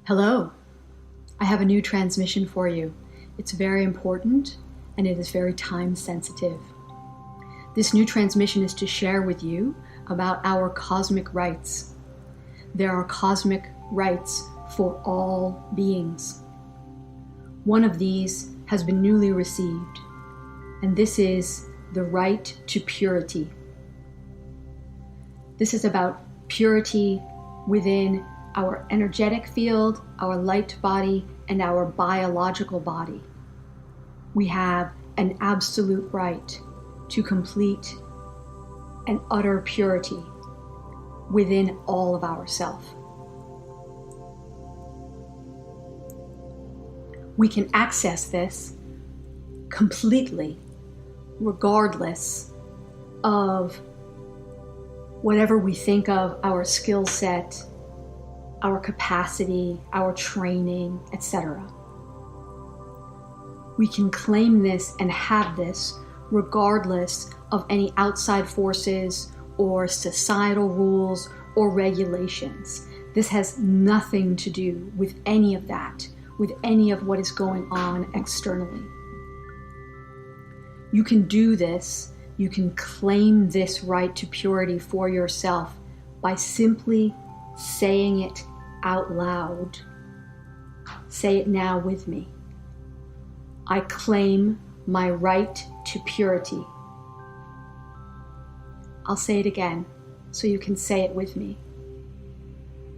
Hello, I have a new transmission for you. It's very important and it is very time sensitive. This new transmission is to share with you about our cosmic rights. There are cosmic rights for all beings. One of these has been newly received, and this is the right to purity. This is about purity within our energetic field, our light body, and our biological body. We have an absolute right to complete and utter purity within all of ourself. We can access this completely, regardless of whatever we think of our skill set, our capacity, our training, etc. We can claim this and have this regardless of any outside forces or societal rules or regulations. This has nothing to do with any of that, with any of what is going on externally. You can do this, you can claim this right to purity for yourself by simply saying it out loud. Say it now with me. I claim my right to purity. I'll say it again so you can say it with me.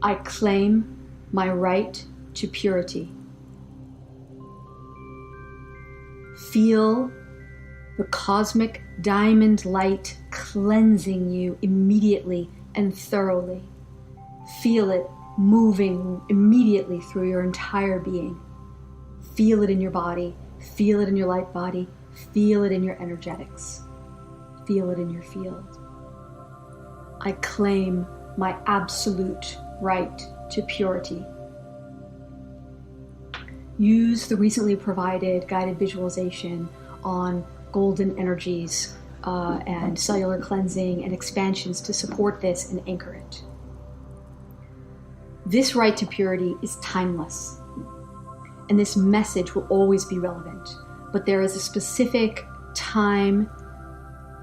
I claim my right to purity. Feel the cosmic diamond light cleansing you immediately and thoroughly. Feel it moving immediately through your entire being. Feel it in your body. Feel it in your light body. Feel it in your energetics. Feel it in your field. I claim my absolute right to purity. Use the recently provided guided visualization on golden energies and cellular cleansing and expansions to support this and anchor it. This right to purity is timeless, and this message will always be relevant, but there is a specific time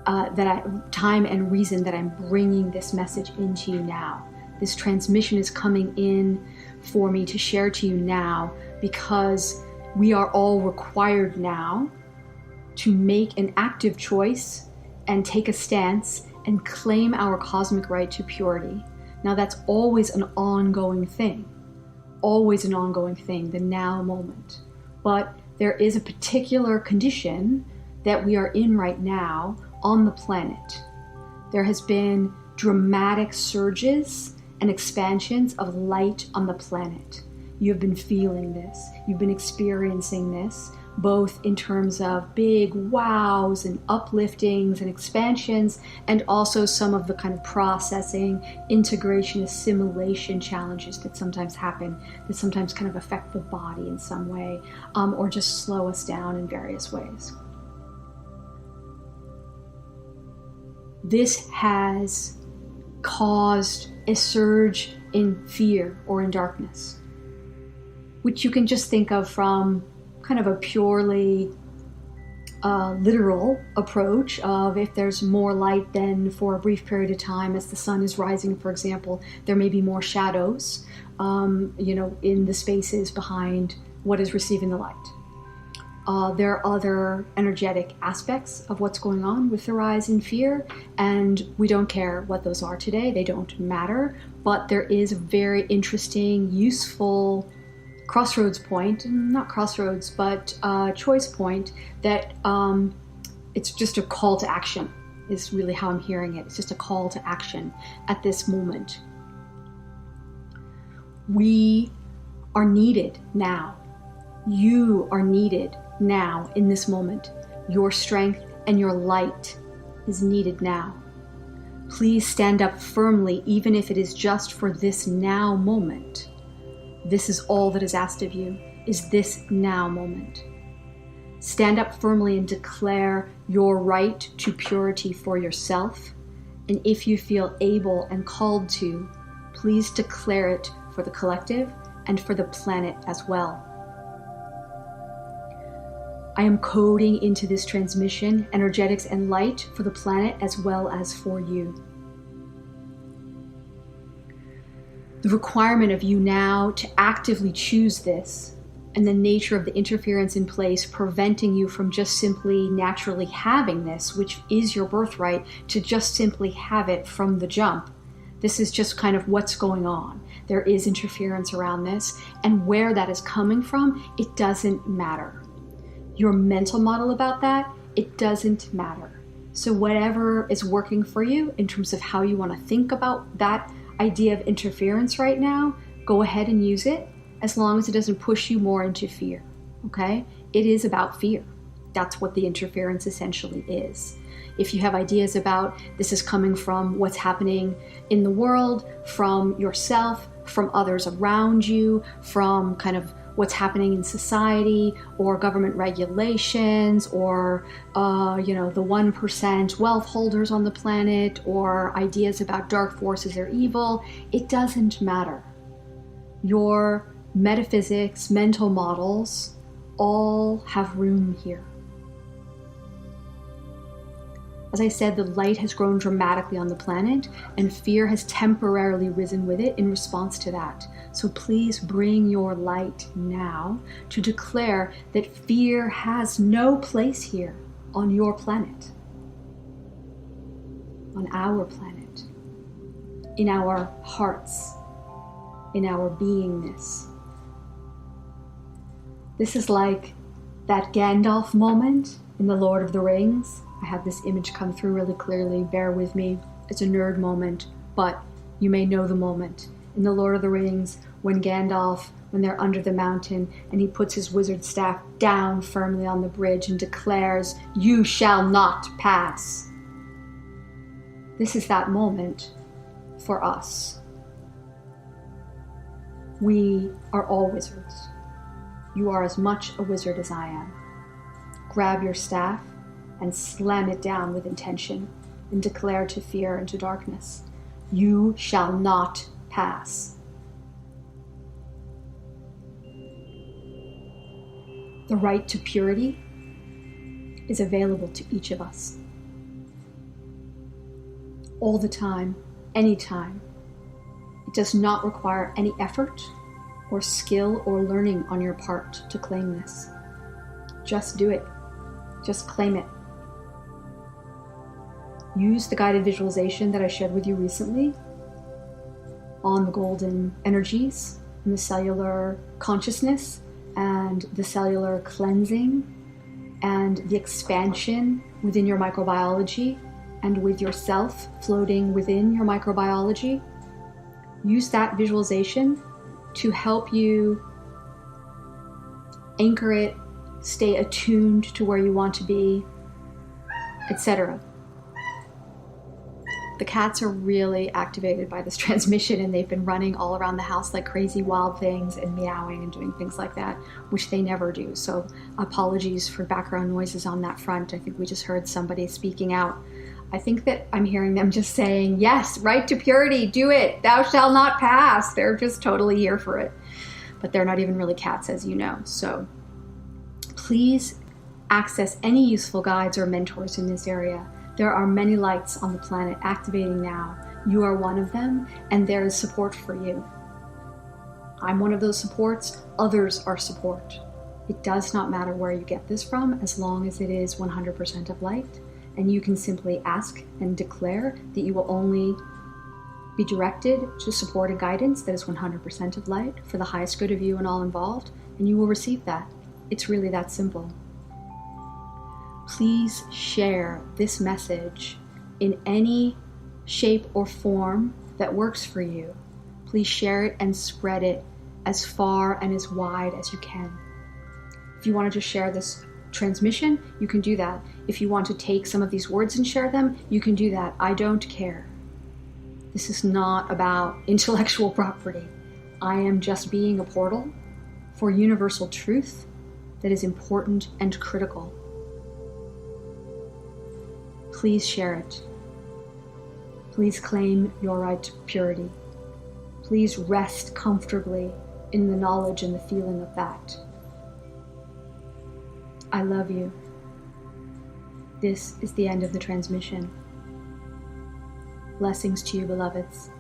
and reason that I'm bringing this message into you now. This transmission is coming in for me to share to you now because we are all required now to make an active choice and take a stance and claim our cosmic right to purity. Now that's always an ongoing thing, the now moment. But there is a particular condition that we are in right now on the planet. There has been dramatic surges and expansions of light on the planet. You have been feeling this, you've been experiencing this, both in terms of big wows and upliftings and expansions, and also some of the kind of processing, integration, assimilation challenges that sometimes happen, that sometimes kind of affect the body in some way, or just slow us down in various ways. This has caused a surge in fear or in darkness, which you can just think of from kind of a purely literal approach of if there's more light, then for a brief period of time as the sun is rising, for example, there may be more shadows, in the spaces behind what is receiving the light. There are other energetic aspects of what's going on with the rise in fear, and we don't care what those are today. They don't matter, but there is a very interesting, useful crossroads point, not crossroads, but choice point that it's just a call to action is really how I'm hearing it. It's just a call to action at this moment. We are needed now. You are needed now in this moment. Your strength and your light is needed now. Please stand up firmly, even if it is just for this now moment. This is all that is asked of you, is this now moment. Stand up firmly and declare your right to purity for yourself. And if you feel able and called to, please declare it for the collective and for the planet as well. I am coding into this transmission energetics and light for the planet as well as for you. The requirement of you now to actively choose this, and the nature of the interference in place preventing you from just simply naturally having this, which is your birthright, to just simply have it from the jump. This is just kind of what's going on. There is interference around this, and where that is coming from, it doesn't matter. Your mental model about that, it doesn't matter. So whatever is working for you in terms of how you want to think about that idea of interference right now, go ahead and use it, as long as it doesn't push you more into fear, okay? It is about fear. That's what the interference essentially is. If you have ideas about this is coming from what's happening in the world, from yourself, from others around you, from kind of what's happening in society, or government regulations, or the 1% wealth holders on the planet, or ideas about dark forces or evil, it doesn't matter. Your metaphysics, mental models, all have room here. As I said, the light has grown dramatically on the planet, and fear has temporarily risen with it in response to that. So please bring your light now to declare that fear has no place here on your planet, on our planet, in our hearts, in our beingness. This is like that Gandalf moment in The Lord of the Rings. I have this image come through really clearly, bear with me. It's a nerd moment, but you may know the moment. In The Lord of the Rings, when they're under the mountain, and he puts his wizard staff down firmly on the bridge and declares, "You shall not pass." This is that moment for us. We are all wizards. You are as much a wizard as I am. Grab your staff and slam it down with intention and declare to fear and to darkness, "You shall not pass." The right to purity is available to each of us. All the time, anytime. It does not require any effort or skill or learning on your part to claim this. Just do it. Just claim it. Use the guided visualization that I shared with you recently on the golden energies and the cellular consciousness and the cellular cleansing and the expansion within your microbiology and with yourself floating within your microbiology. Use that visualization to help you anchor it, stay attuned to where you want to be, etc. The cats are really activated by this transmission, and they've been running all around the house like crazy wild things and meowing and doing things like that, which they never do. So apologies for background noises on that front. I think we just heard somebody speaking out. I think that I'm hearing them just saying, yes, right to purity, do it, thou shalt not pass. They're just totally here for it. But they're not even really cats, as you know. So please access any useful guides or mentors in this area. There are many lights on the planet activating now. You are one of them, and there is support for you. I'm one of those supports. Others are support. It does not matter where you get this from, as long as it is 100% of light. And you can simply ask and declare that you will only be directed to support and guidance that is 100% of light for the highest good of you and all involved, and you will receive that. It's really that simple. Please share this message in any shape or form that works for you. Please share it and spread it as far and as wide as you can. If you wanted to share this transmission, you can do that. If you want to take some of these words and share them, you can do that. I don't care. This is not about intellectual property. I am just being a portal for universal truth that is important and critical. Please share it. Please claim your right to purity. Please rest comfortably in the knowledge and the feeling of that. I love you. This is the end of the transmission. Blessings to you, beloveds.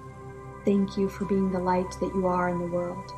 Thank you for being the light that you are in the world.